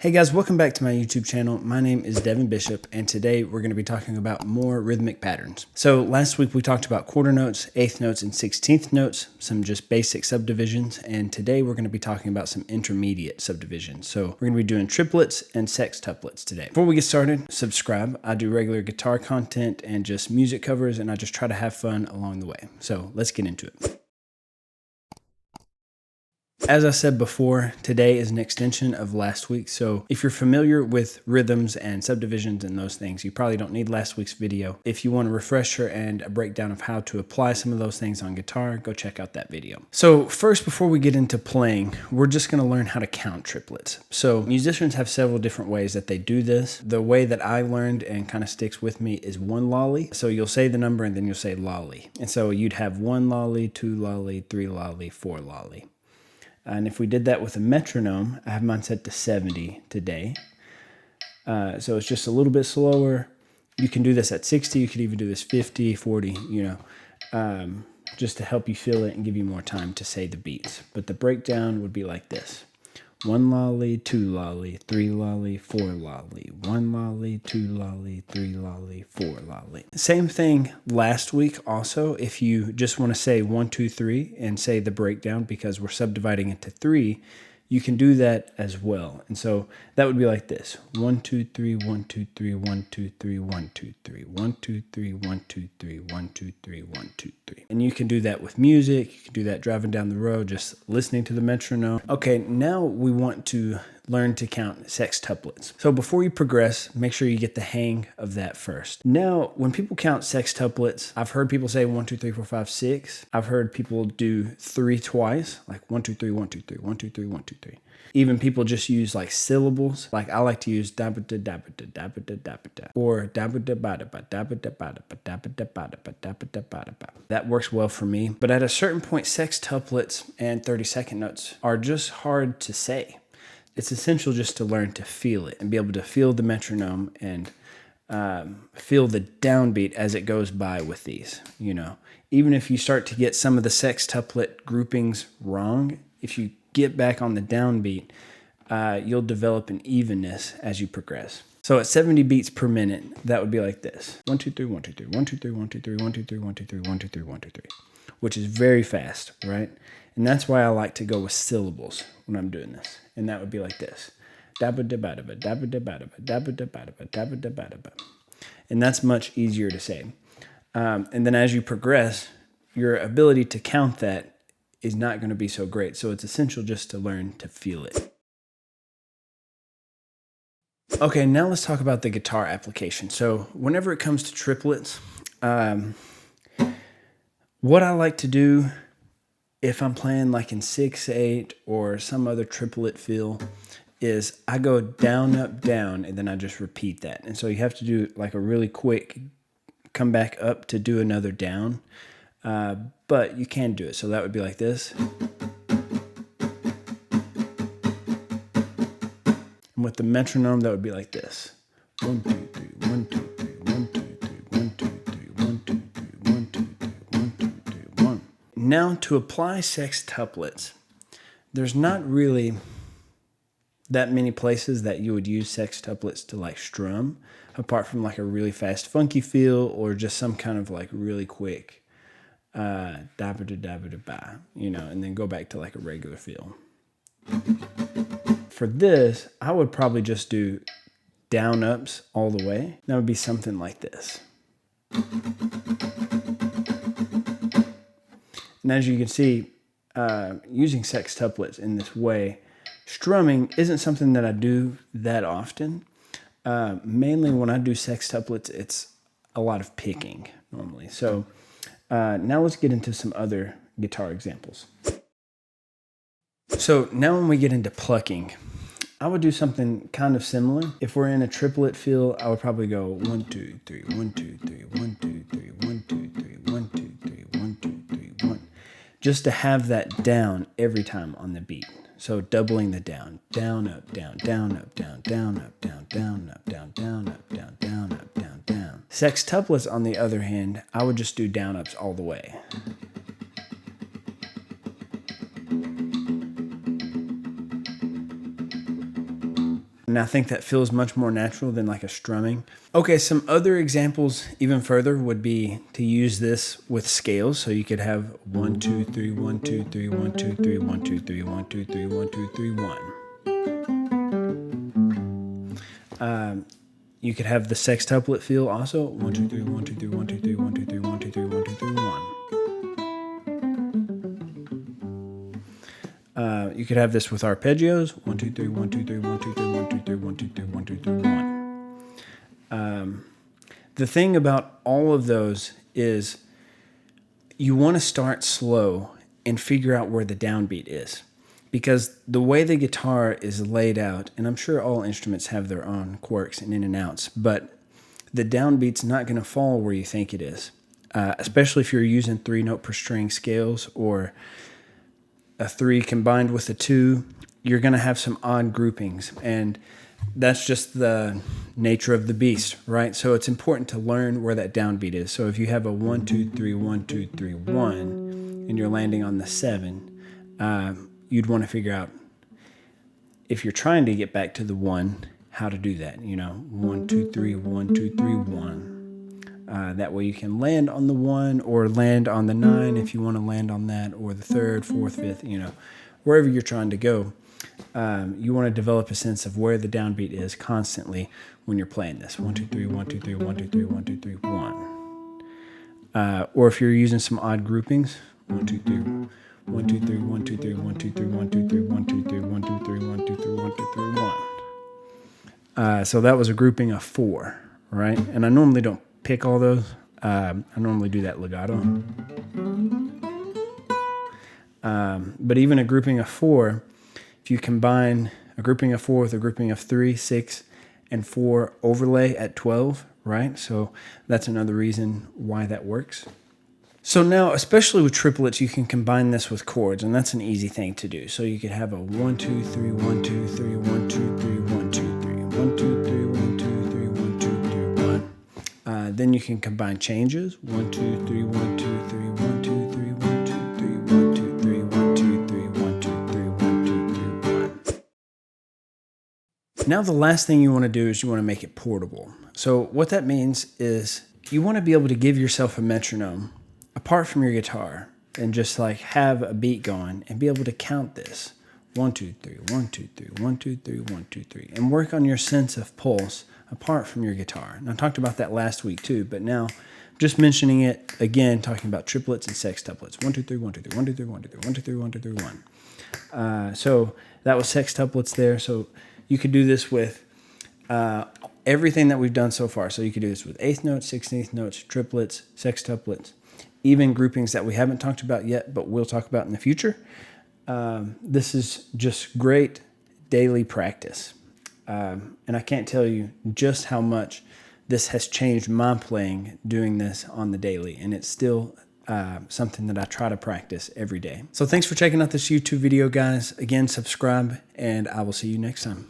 Hey guys, welcome back to my YouTube channel. My name is Devin Bishop, and today we're going to be talking about more rhythmic patterns. So last week we talked about quarter notes, eighth notes, and 16th notes, some just basic subdivisions, and today we're going to be talking about some intermediate subdivisions. So we're going to be doing triplets and sextuplets today. Before we get started, subscribe. I do regular guitar content and just music covers, and I just try to have fun along the way. So let's get into it. As I said before, today is an extension of last week, so if you're familiar with rhythms and subdivisions and those things, you probably don't need last week's video. If you want a refresher and a breakdown of how to apply some of those things on guitar, go check out that video. So first, before we get into playing, we're just going to learn how to count triplets. So musicians have several different ways that they do this. The way that I learned and kind of sticks with me is one lolly. So you'll say the number and then you'll say lolly. And so you'd have one lolly, two lolly, three lolly, four lolly. And if we did that with a metronome, I have mine set to 70 today. So it's just a little bit slower. You can do this at 60. You could even do this 50, 40, just to help you feel it and give you more time to say the beats. But the breakdown would be like this. One lolly, two lolly, three lolly, four lolly. One lolly, two lolly, three lolly, four lolly. Same thing last week also. If you just want to say 1, 2, 3 and say the breakdown because we're subdividing it to 3, you can do that as well. And so that would be like this. 1, 2, 3, 1, 2, 3, 1, 2, 3, 1, 2, 3, 1, 2, 3, 1, 2, 3, 1, 2, 3, 1, 2, 3. And you can do that with music. You can do that driving down the road, just listening to the metronome. Okay, now we want to learn to count sextuplets. So before you progress, make sure you get the hang of that first. Now, when people count sextuplets, I've heard people say 1, 2, 3, 4, 5, 6. I've heard people do 3 twice, like 1, 2, 3, 1, 2, 3, 1, 2, 3, 1, 2, 3. Even people just use like syllables. Like I like to use da ba da da ba da da ba da da ba da or da ba da ba da ba da ba da ba da ba da ba da ba da ba da ba da ba da ba. That works well for me. But at a certain point, sextuplets and 30-second notes are just hard to say. It's essential just to learn to feel it and be able to feel the metronome and feel the downbeat as it goes by with these. Even if you start to get some of the sextuplet groupings wrong, if you get back on the downbeat, you'll develop an evenness as you progress. So at 70 beats per minute, that would be like this. 1, 2, 3, 1, 2, 3, 1, 2, 3, 1, 2, 3, 1, 2, 3, 1, 2, 3, 1, 2, 3, 1, 2, 3, which is very fast, right? And that's why I like to go with syllables when I'm doing this. And that would be like this. And that's much easier to say. And then as you progress, your ability to count that is not going to be so great. So it's essential just to learn to feel it. Okay, now let's talk about the guitar application. So whenever it comes to triplets, what I like to do if I'm playing like in 6/8 or some other triplet feel is I go down, up, down, and then I just repeat that. And so you have to do like a really quick come back up to do another down. But you can do it. So that would be like this. And with the metronome, that would be like this. 1, 2, 3, 1, 2, 3, 1, 2, 3, 1, 2, 3, 1, 2, 3, 1, 2, 3, 1, 2, 3, 1. Now to apply sextuplets, there's not really that many places that you would use sextuplets to like strum, apart from like a really fast funky feel or just some kind of like really quick da ba da da ba da ba, and then go back to like a regular feel. For this, I would probably just do down ups all the way. That would be something like this. And as you can see, using sextuplets in this way, strumming isn't something that I do that often. Mainly when I do sextuplets, it's a lot of picking normally. So now let's get into some other guitar examples. So now when we get into plucking, I would do something kind of similar. If we're in a triplet feel, I would probably go 1, 2, 3, 1, 2, 3, 1, 2, 3, 1, 2, 3, 1, 2, 3, 1, 2, 3, 1. Just to have that down every time on the beat. So doubling the down. Down, up, down, down, up, down, down, up, down, down, up, down, down, up, down, down, up, down, down. Sextuplets, on the other hand, I would just do down ups all the way. And I think that feels much more natural than like a strumming. Okay, some other examples even further would be to use this with scales. So you could have 1, 2, 3, 1, 2, 3, 1, 2, 3, 1, 2, 3, 1, 2, 3, 1, 2, 3, 1. You could have the sextuplet feel also. 1, 2, 3, 1, 2, 3, 1, 2, 3, 1, 2, 3, 1, 2, 3, 1, 2, 3, 1. You could have this with arpeggios. 1, 2, 3, 1, 2, 3, 1, 2, 3, 1, 2, 3, 1, 2, 3, 1, 2, 3, 1. The thing about all of those is you want to start slow and figure out where the downbeat is. Because the way the guitar is laid out, and I'm sure all instruments have their own quirks and in and outs, but the downbeat's not going to fall where you think it is. Especially if you're using 3-note per string scales or a 3 combined with a 2, you're going to have some odd groupings, and that's just the nature of the beast, right? So it's important to learn where that downbeat is. So if you have a 1, 2, 3, 1, 2, 3, 1, and you're landing on the 7, you'd want to figure out, if you're trying to get back to the 1, how to do that. 1, 2, 3, 1, 2, 3, 1. That way you can land on the 1 or land on the 9 if you want to land on that, or the 3rd, 4th, 5th, wherever you're trying to go. You want to develop a sense of where the downbeat is constantly when you're playing this. 1, 2, 3, 1, 2, 3, 1, 2, 3, 1, 2, 3, 1. Or if you're using some odd groupings, 1, 2, 3, 1, 2, 3, 1, 2, 3, 1, 2, 3, 1, 2, 3, 1, 2, 3, 1, 2, 3, 1, 2, 3, 1, 2, 3, 1. So that was a grouping of 4, right? And I normally don't pick all those. I normally do that legato. But even a grouping of 4, if you combine a grouping of 4 with a grouping of 3, 6, and 4 overlay at 12, right? So that's another reason why that works. So now, especially with triplets, you can combine this with chords, and that's an easy thing to do. So you could have a 1, 2, 3, 1, 2, 3, 1, 2, 3, 1, 2, 3, 1, 2, 3, 1, 2, 3, 1, 2, 3, 1. Then you can combine changes. 1, 2, 3, 1, 2, 3, 1, 2, 3, 1, 2, 3, 1, 2, 3, 1, 2, 3, 1, 2, 3, 1, 2, 3, 1. Now the last thing you want to do is you want to make it portable. So what that means is you want to be able to give yourself a metronome apart from your guitar and just like have a beat going and be able to count this. 1, 2, 3, 1, 2, 3, 1, 2, 3, 1, 2, 3, and work on your sense of pulse apart from your guitar. And I talked about that last week too, but now just mentioning it again, talking about triplets and sextuplets. 1, 2, 3, 1, 2, 3, 1, 2, 3, 1, 2, 3, 1, 2, 3, 1, 2, 3, 1. So that was sextuplets there. So you could do this with everything that we've done so far. So you could do this with 8th notes, 16th notes, triplets, sextuplets, even groupings that we haven't talked about yet, but we'll talk about in the future. This is just great daily practice. And I can't tell you just how much this has changed my playing doing this on the daily. And it's still something that I try to practice every day. So thanks for checking out this YouTube video, guys. Again, subscribe, and I will see you next time.